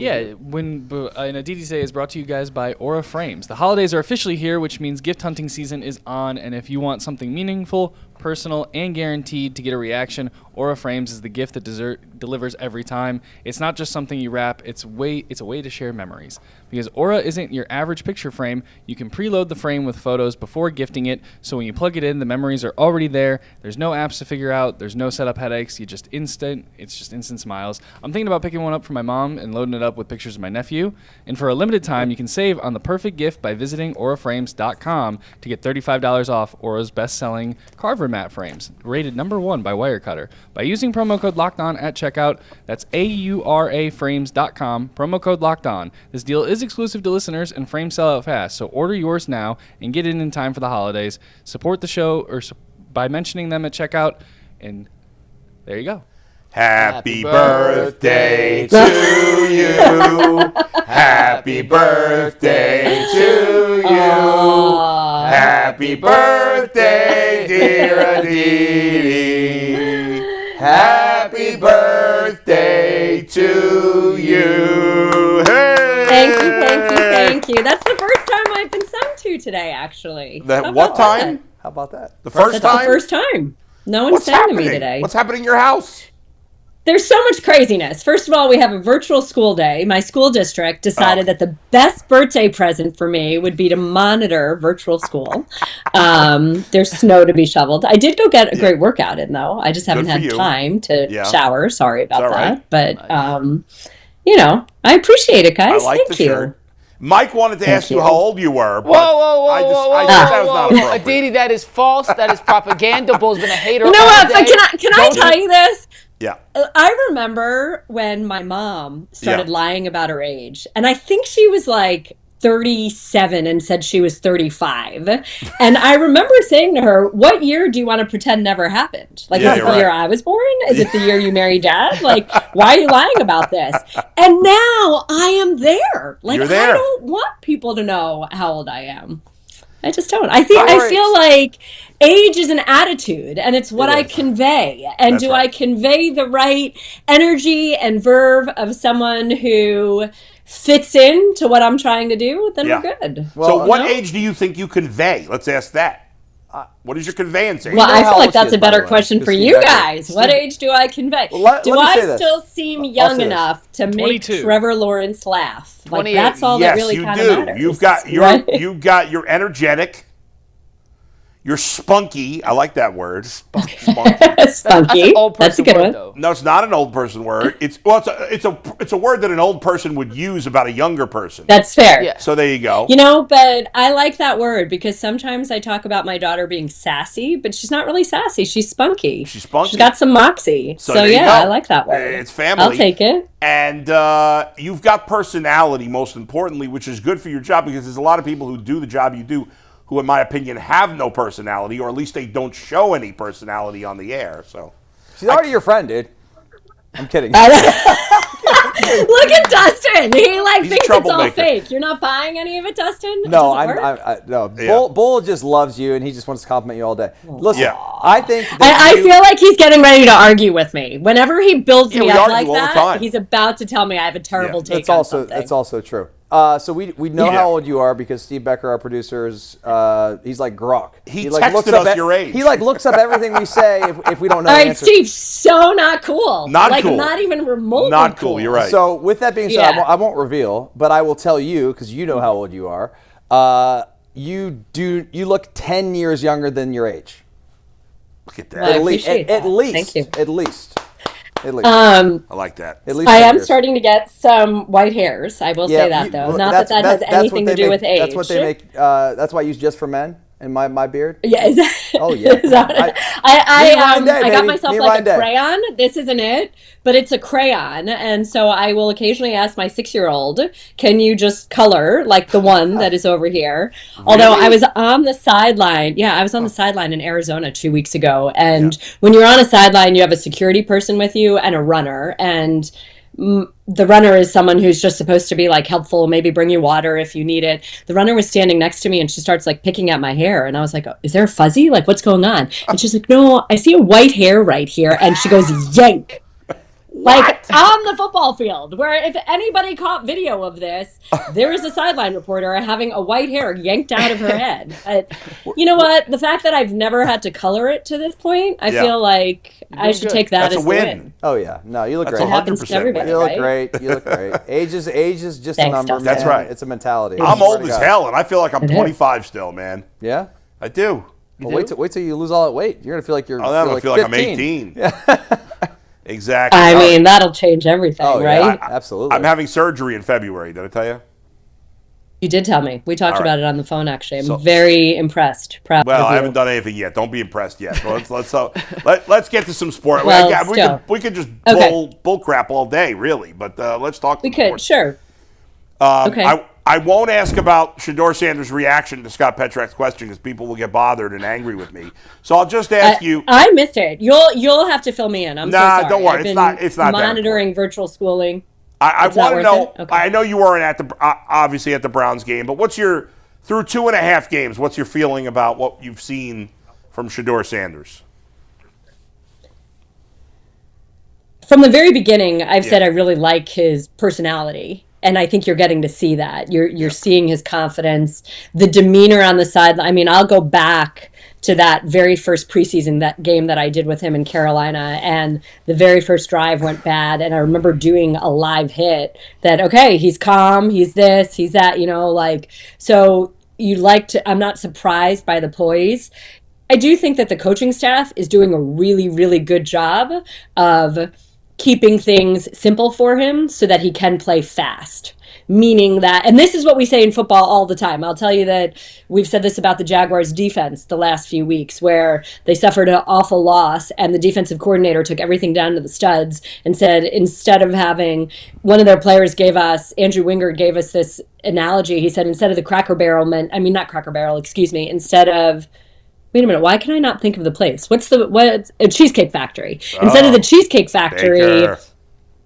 Yeah, and Aditi Say is brought to you guys by Aura Frames. The holidays are officially here, which means gift hunting season is on, and if you want something meaningful, personal, and guaranteed to get a reaction, Aura Frames is the gift that delivers every time. It's not just something you wrap, it's a way to share memories. Because Aura isn't your average picture frame, you can preload the frame with photos before gifting it, so when you plug it in, the memories are already there. There's no apps to figure out, there's no setup headaches, it's just instant smiles. I'm thinking about picking one up for my mom and loading it up with pictures of my nephew. And for a limited time, you can save on the perfect gift by visiting auraframes.com to get $35 off Aura's best-selling Carver mat frames, rated #1 by Wirecutter. By using promo code LOCKEDON at checkout, that's auraframes.com, promo code LOCKEDON. This deal is exclusive to listeners and frames sell out fast, so order yours now and get it in time for the holidays. Support the show by mentioning them at checkout, and there you go. Happy birthday to you. Happy birthday to you. Happy birthday, dear Aditi. Happy birthday to you. Hey! Thank you. That's the first time I've been sung to today, actually. What time? How about that? The first time? The first time. No one sang to me today. What's happening in your house? There's so much craziness. First of all, we have a virtual school day. My school district decided that the best birthday present for me would be to monitor virtual school. There's snow to be shoveled. I did go get a great workout in, though. I just haven't had time to shower. Sorry about that. But, I appreciate it, guys. Thank you. Shirt. Mike wanted to ask you how old you were. But whoa. I thought that was not appropriate. Aditi, that is false. That is propaganda. Bull's been a hater. You know what? But can I tell you this? Yeah. I remember when my mom started lying about her age, and I think she was like 37 and said she was 35. And I remember saying to her, what year do you want to pretend never happened? Like, is it the year I was born? Is it the year you married Dad? Like, why are you lying about this? And now I am there. Like, I don't want people to know how old I am. I just don't. I feel like age is an attitude, and it's what I convey. And do I convey the right energy and verve of someone who fits into what I'm trying to do? Then we're good. Well, so what age do you think you convey? Let's ask that. What is your conveyance age? Well, I feel like that's a better question for you guys. What age do I convey? Do I still seem young enough to make Trevor Lawrence laugh? Like, that's all that really kind of matters. You've got you're energetic. You're spunky. I like that word. Spunky. That's an old person. That's a good one. Though. No, it's not an old person word. It's a word that an old person would use about a younger person. That's fair. Yeah. So there you go. But I like that word because sometimes I talk about my daughter being sassy, but she's not really sassy. She's spunky. She's got some moxie. So I like that word. It's family. I'll take it. And you've got personality, most importantly, which is good for your job because there's a lot of people who do the job you do who, in my opinion, have no personality, or at least they don't show any personality on the air. So she's already your friend, dude. I'm kidding. Look at Dustin. He thinks it's all fake. You're not buying any of it, Dustin? No, no. Bull just loves you, and he just wants to compliment you all day. Listen, I think I feel like he's getting ready to argue with me. Whenever he builds me up like that, he's about to tell me I have a terrible take on something. That's also true. So we know how old you are because Steve Becker, our producer, he's like Grok. He texted us your age. He looks up everything we say if we don't know. All the right, answer. Steve, so not cool. Not cool. Not even remotely not cool. You're right. So with that being said, I won't reveal, but I will tell you because you know how old you are. You look 10 years younger than your age. Look at that. Well, I appreciate that. At least. Thank you. At least. I like that. At least I am starting to get some white hairs. I will say that, though. Not that has anything to do with age. That's what they make. That's why I use Just for Men in my beard. Yeah. Oh, yeah. I got myself like a crayon. This isn't it, but it's a crayon. And so I will occasionally ask my 6-year-old, can you just color like the one that is over here? Although I was on the sideline. Yeah, I was on the sideline in Arizona 2 weeks ago. And when you're on a sideline, you have a security person with you and a runner. And the runner is someone who's just supposed to be like helpful, maybe bring you water if you need it. The runner was standing next to me and she starts like picking at my hair. And I was like, oh, is there a fuzzy? Like, what's going on? And she's like, no, I see a white hair right here. And she goes, yank. Like on the football field, where if anybody caught video of this, there is a sideline reporter having a white hair yanked out of her head. But you know what? The fact that I've never had to color it to this point, I feel like I should take that as a win. Oh yeah, no, you look great. It happens to everybody, You look right? great. You look great. Age is just a Thanks, number. Dustin. That's right. It's a mentality. I'm old as hell, and I feel like I'm 25 still, man. Yeah. I do. Well, wait till you lose all that weight. You're gonna feel like you're. Oh, then I feel like I'm 18. Exactly. I mean, that'll change everything, right? Absolutely. I'm having surgery in February. Did I tell you? You did tell me. We talked about it on the phone, actually. I'm very impressed. Proud Well, of you. I haven't done anything yet. Don't be impressed yet. Let's get to some sport. Well, we could just bull crap all day, really. But let's talk. We could, sure. Okay. I won't ask about Shedeur Sanders' reaction to Scott Petrak's question because people will get bothered and angry with me. So I'll just ask you. I missed it. You'll have to fill me in. I'm so sorry. Don't worry. It's not monitoring virtual schooling. I want to know. Okay. I know you weren't obviously at the Browns game, but through 2.5 games? What's your feeling about what you've seen from Shedeur Sanders? From the very beginning, I've said I really like his personality. And I think you're getting to see that. You're seeing his confidence, the demeanor on the sideline. I mean, I'll go back to that very first preseason game that I did with him in Carolina, and the very first drive went bad. And I remember doing a live hit that, okay, he's calm, he's this, he's that, so I'm not surprised by the poise. I do think that the coaching staff is doing a really, really good job of keeping things simple for him so that he can play fast. Meaning that, and this is what we say in football all the time. I'll tell you that we've said this about the Jaguars defense the last few weeks, where they suffered an awful loss and the defensive coordinator took everything down to the studs and said, instead of having one of their players Andrew Wingard gave us this analogy. He said, instead of the instead of, wait a minute, why can I not think of the place? Cheesecake Factory. Instead of the Cheesecake Factory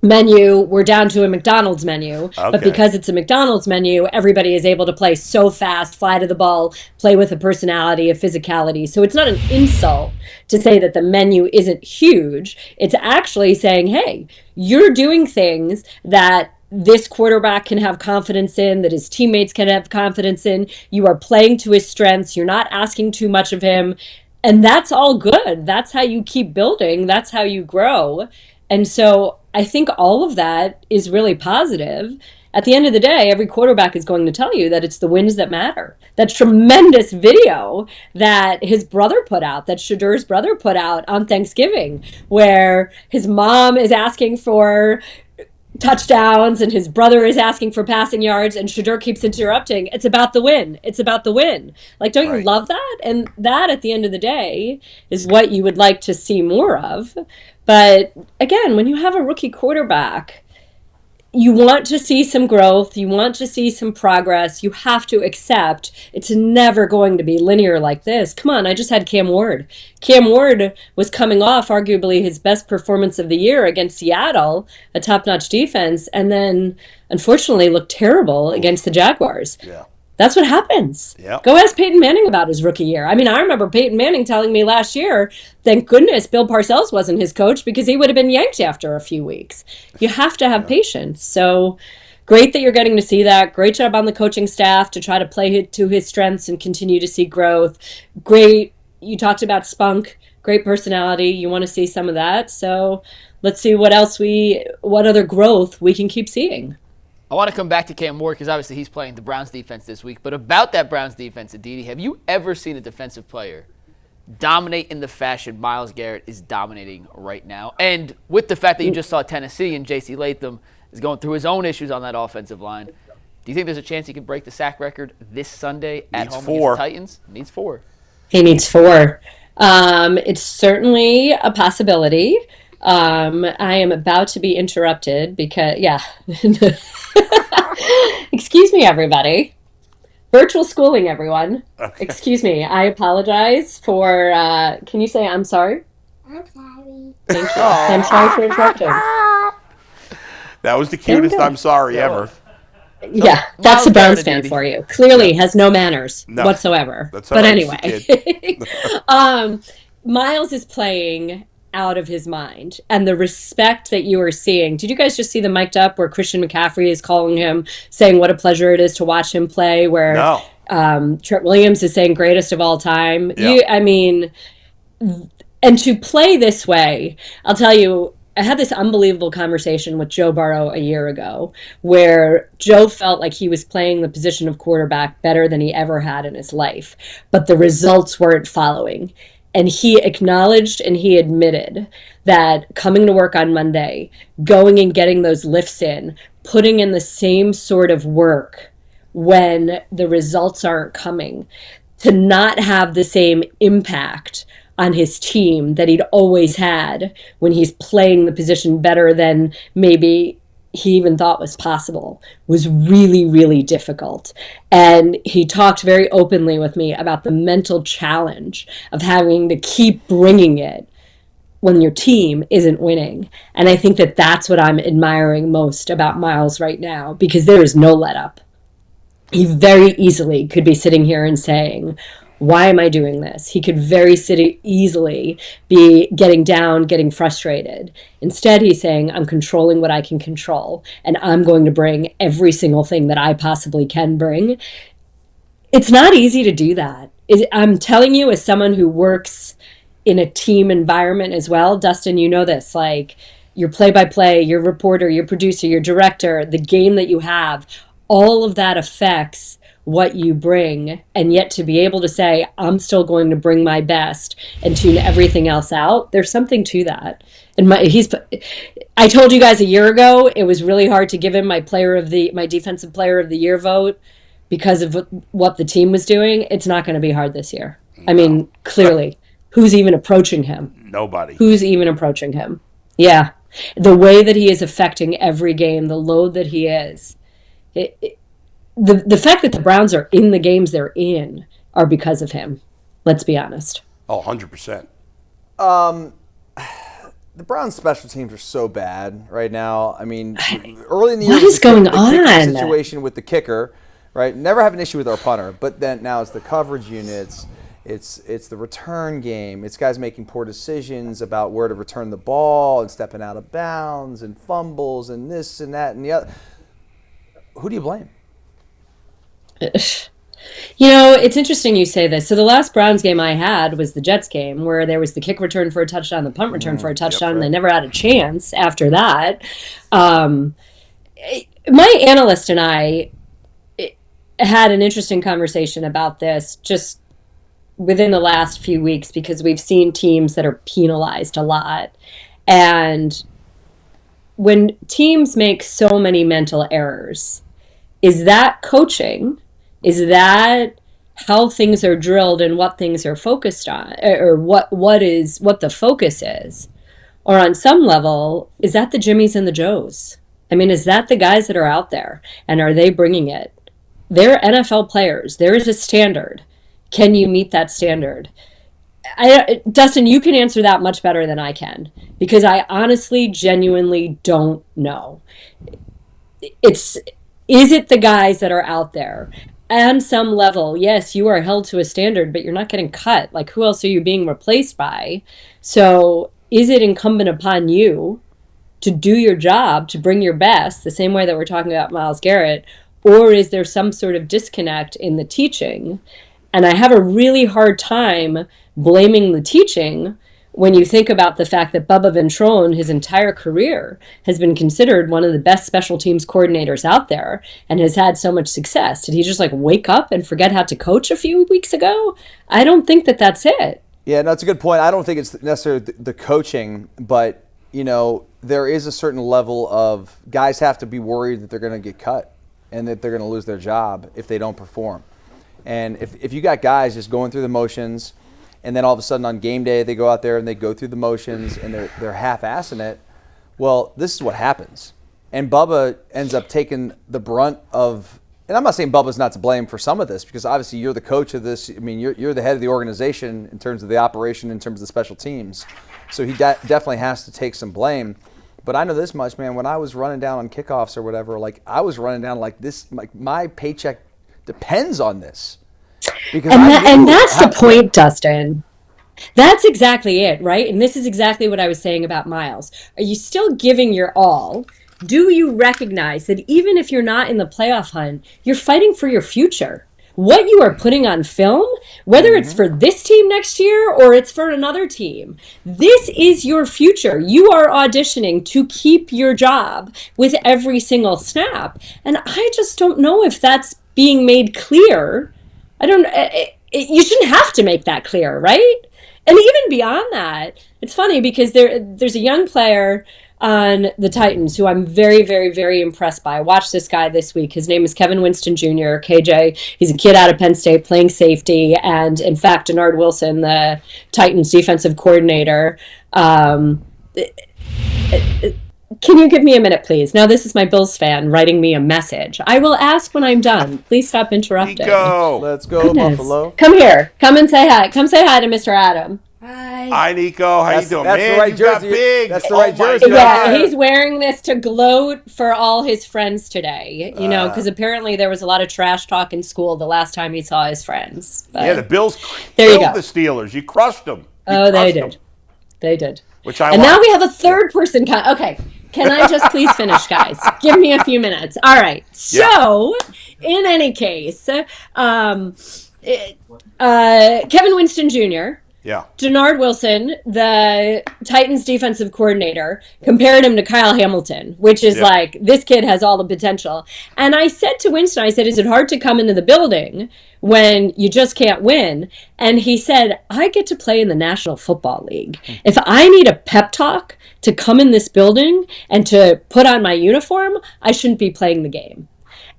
menu, we're down to a McDonald's menu. Okay. But because it's a McDonald's menu, everybody is able to play so fast, fly to the ball, play with a personality, a physicality. So it's not an insult to say that the menu isn't huge. It's actually saying, hey, you're doing things that this quarterback can have confidence in, that his teammates can have confidence in. You are playing to his strengths. You're not asking too much of him. And that's all good. That's how you keep building. That's how you grow. And so I think all of that is really positive. At the end of the day, every quarterback is going to tell you that it's the wins that matter. That tremendous video that his brother put out, that Shedeur's brother put out on Thanksgiving, where his mom is asking for touchdowns and his brother is asking for passing yards and Shedeur keeps interrupting. It's about the win. It's about the win. Like, don't you love that? And that, at the end of the day, is what you would like to see more of. But again, when you have a rookie quarterback, you want to see some growth. You want to see some progress. You have to accept it's never going to be linear like this. Come on, I just had Cam Ward. Cam Ward was coming off arguably his best performance of the year against Seattle, a top-notch defense, and then unfortunately looked terrible against the Jaguars. Yeah. That's what happens. Yep. Go ask Peyton Manning about his rookie year. I mean, I remember Peyton Manning telling me last year, thank goodness Bill Parcells wasn't his coach because he would have been yanked after a few weeks. You have to have patience. So great that you're getting to see that. Great job on the coaching staff to try to play to his strengths and continue to see growth. Great. You talked about spunk. Great personality. You want to see some of that. So let's see what other growth we can keep seeing. I want to come back to Cam Ward because obviously he's playing the Browns defense this week. But about that Browns defense, Aditi, have you ever seen a defensive player dominate in the fashion Myles Garrett is dominating right now? And with the fact that you just saw Tennessee and J.C. Latham is going through his own issues on that offensive line, do you think there's a chance he can break the sack record this Sunday at home against the Titans? Needs 4. He needs 4. It's certainly a possibility. I am about to be interrupted because, excuse me, everybody. Virtual schooling, everyone. Okay. Excuse me. I apologize for, can you say I'm sorry? I'm sorry. Thank you. I'm sorry for interrupting. That was the cutest I'm sorry ever. Yeah, that's a Browns fan for you. Clearly has no manners whatsoever. But anyway. Myles is playing out of his mind. And the respect that you are seeing. Did you guys just see the mic'd up where Christian McCaffrey is calling him, saying what a pleasure it is to watch him play, where Trent Williams is saying greatest of all time? Yeah. And to play this way, I'll tell you, I had this unbelievable conversation with Joe Burrow a year ago where Joe felt like he was playing the position of quarterback better than he ever had in his life, but the results weren't following. And he acknowledged and he admitted that coming to work on Monday, going and getting those lifts in, putting in the same sort of work when the results aren't coming, to not have the same impact on his team that he'd always had when he's playing the position better than maybe he even thought was possible, was really, really difficult. And he talked very openly with me about the mental challenge of having to keep bringing it when your team isn't winning. And I think that that's what I'm admiring most about Myles right now, because there is no let up. He very easily could be sitting here and saying, why am I doing this? He could very easily be getting down, getting frustrated. Instead, he's saying, I'm controlling what I can control, and I'm going to bring every single thing that I possibly can bring. It's not easy to do that. I'm telling you, as someone who works in a team environment as well, Dustin, you know this, like your play-by-play, your reporter, your producer, your director, the game that you have, all of that affects what you bring, and yet to be able to say, I'm still going to bring my best and tune everything else out, there's something to that. And I told you guys a year ago, it was really hard to give him my defensive player of the year vote because of what the team was doing. It's not going to be hard this year. No. I mean, clearly, who's even approaching him? Nobody. Who's even approaching him? Yeah. The way that he is affecting every game, the load that he is, the fact that the Browns are in the games they're in are because of him. Let's be honest. Oh, 100%. The Browns' special teams are so bad right now. I mean, early in the year, what is going on? Situation with the kicker, right? Never have an issue with our punter, but then now it's the coverage units. It's the return game. It's guys making poor decisions about where to return the ball and stepping out of bounds and fumbles and this and that and the other. Who do you blame? You know, it's interesting you say this. So the last Browns game I had was the Jets game, where there was the kick return for a touchdown, the punt return for a touchdown, and they never had a chance after that. My analyst and I had an interesting conversation about this just within the last few weeks, because we've seen teams that are penalized a lot. And when teams make so many mental errors, is that coaching? Is that how things are drilled and what things are focused on, or what the focus is? Or on some level, is that the Jimmies and the Joes? I mean, is that the guys that are out there, and are they bringing it? They're NFL players. There is a standard. Can you meet that standard? Dustin, you can answer that much better than I can, because I honestly, genuinely don't know. Is it the guys that are out there? On some level, yes, you are held to a standard, but you're not getting cut. Like, who else are you being replaced by? So is it incumbent upon you to do your job, to bring your best, the same way that we're talking about Myles Garrett, or is there some sort of disconnect in the teaching? And I have a really hard time blaming the teaching when you think about the fact that Bubba Ventrone, his entire career, has been considered one of the best special teams coordinators out there and has had so much success. Did he just wake up and forget how to coach a few weeks ago? I don't think that that's it. Yeah, no, it's a good point. I don't think it's necessarily the coaching, but, there is a certain level of guys have to be worried that they're going to get cut and that they're going to lose their job if they don't perform. And if you got guys just going through the motions, and then all of a sudden on game day they go out there and they go through the motions and they're half-assing it, well, this is what happens. And Bubba ends up taking the brunt of, and I'm not saying Bubba's not to blame for some of this, because obviously you're the coach of this. I mean, you're the head of the organization in terms of the operation, in terms of the special teams. So he definitely has to take some blame. But I know this much, man, when I was running down on kickoffs or whatever, I was running down like this, my paycheck depends on this. And that's the point, Dustin. That's exactly it, right? And this is exactly what I was saying about Myles. Are you still giving your all? Do you recognize that even if you're not in the playoff hunt, you're fighting for your future? What you are putting on film, whether it's for this team next year or it's for another team, this is your future. You are auditioning to keep your job with every single snap. And I just don't know if that's being made clear. You shouldn't have to make that clear, right? And even beyond that, it's funny because there's a young player on the Titans who I'm very, very, very impressed by. I watched this guy this week. His name is Kevin Winston Jr., KJ. He's a kid out of Penn State playing safety. And in fact, Denard Wilson, the Titans defensive coordinator, can you give me a minute, please? Now, this is my Bills fan writing me a message. I will ask when I'm done. Please stop interrupting. Nico. Let's go, Goodness. Buffalo. Come here. Come and say hi. Come say hi to Mr. Adam. Hi, Nico. How you doing, that's man? the right You got jersey. big. That's the right my jersey. God. Yeah, he's wearing this to gloat for all his friends today. You know, because apparently there was a lot of trash talk in school the last time he saw his friends. But Yeah, the Bills There you killed go. the Steelers. You crushed them. oh, they did. They did. Which I And like. now we have a third person. Okay, can I just please finish, guys? Give me a few minutes. All right. So, in any case, Kevin Winston Jr., Yeah. Denard Wilson, the Titans defensive coordinator, compared him to Kyle Hamilton, which is like, this kid has all the potential. And I said to Winston, I said, is it hard to come into the building when you just can't win? And he said, I get to play in the National Football League. If I need a pep talk to come in this building and to put on my uniform, I shouldn't be playing the game.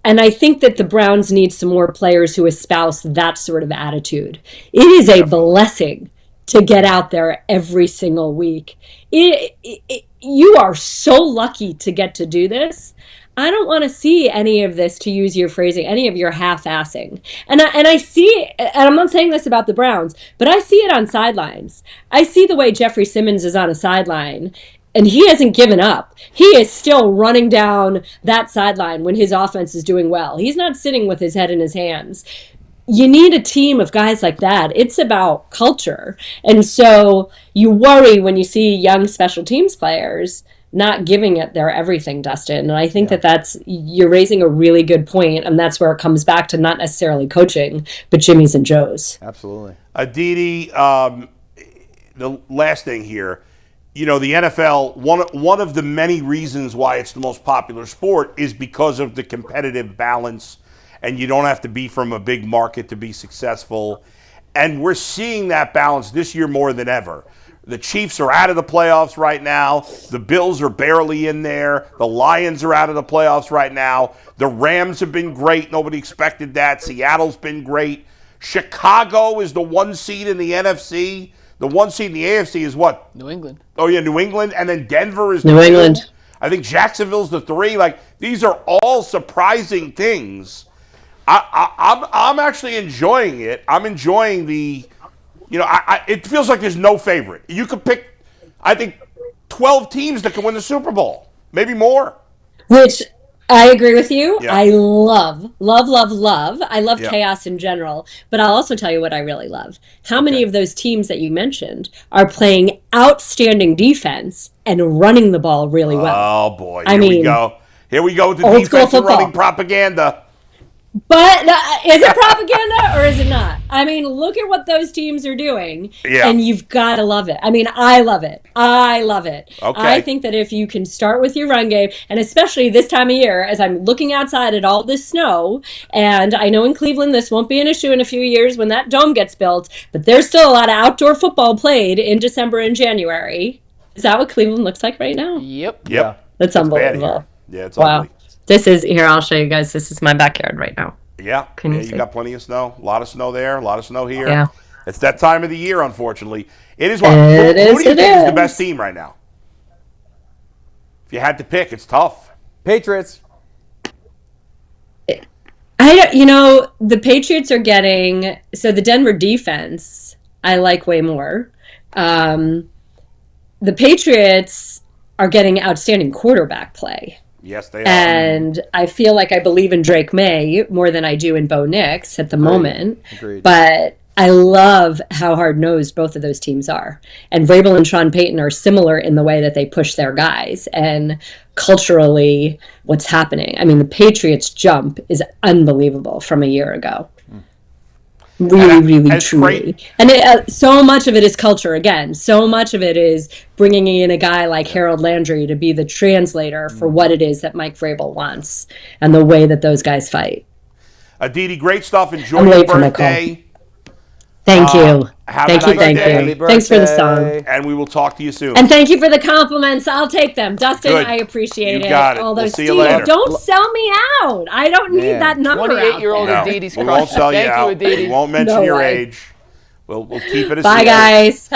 And I think that the Browns need some more players who espouse that sort of attitude. It is a blessing to get out there every single week. You are so lucky to get to do this. I don't want to see any of this, to use your phrasing, any of your half-assing. And I see, and I'm not saying this about the Browns, but I see it on sidelines. I see the way Jeffrey Simmons is on a sideline, and he hasn't given up. He is still running down that sideline when his offense is doing well. He's not sitting with his head in his hands. You need a team of guys like that. It's about culture. And so you worry when you see young special teams players not giving it their everything, Dustin. And I think you're raising a really good point, and that's where it comes back to not necessarily coaching, but Jimmy's and Joe's. Absolutely. Aditi, the last thing here. You know, the NFL, one of the many reasons why it's the most popular sport is because of the competitive balance, and you don't have to be from a big market to be successful. And we're seeing that balance this year more than ever. The Chiefs are out of the playoffs right now. The Bills are barely in there. The Lions are out of the playoffs right now. The Rams have been great. Nobody expected that. Seattle's been great. Chicago is the 1 seed in the NFC. The 1 seed in the AFC is what? New England. Oh, yeah, New England. And then Denver is New the 2. England. I think Jacksonville's the 3. Like, these are all surprising things. I'm actually enjoying it. I'm enjoying the, it feels like there's no favorite. You could pick, I think, 12 teams that can win the Super Bowl. Maybe more. Which I agree with you. Yeah. I love. I love Yeah. chaos in general. But I'll also tell you what I really love. How many of those teams that you mentioned are playing outstanding defense and running the ball really well? Oh, boy. I Here we mean, go. Here we go with the old school defensive football. running propaganda. But is it propaganda or is it not? I mean, look at what those teams are doing, and you've got to love it. I mean, I love it. Okay. I think that if you can start with your run game, and especially this time of year, as I'm looking outside at all this snow, and I know in Cleveland this won't be an issue in a few years when that dome gets built, but there's still a lot of outdoor football played in December and January. Is that what Cleveland looks like right now? Yep. That's unbelievable. Yeah, it's Wow. ugly. This is, here, I'll show you guys. This is my backyard right now. Yeah, Can you you see? got plenty of snow. A lot of snow there, a lot of snow here. Yeah. It's that time of the year, unfortunately. It is what? It Who is, do you it think is the is. best team right now? If you had to pick, it's tough. Patriots. The Patriots are getting, so the Denver defense, I like way more. The Patriots are getting outstanding quarterback play. Yes, they are. And I feel like I believe in Drake May more than I do in Bo Nix at the moment. Agreed. But I love how hard-nosed both of those teams are. And Vrabel and Sean Payton are similar in the way that they push their guys. And culturally, what's happening. I mean, the Patriots' jump is unbelievable from a year ago. Really, truly. And so much of it is culture, again. So much of it is bringing in a guy like Harold Landry to be the translator for what it is that Mike Vrabel wants and the way that those guys fight. Aditi, great stuff. Enjoy your birthday. Thank you. Thank you. Thanks for the song. And we will talk to you soon. And thank you for the compliments. I'll take them. Dustin, I appreciate it. You got it. Although, We'll see you later. Don't sell me out. I don't need that number 28-year-old out there. Aditi's we won't sell you out. Aditi. We won't mention your age. We'll keep it a secret. Bye, guys.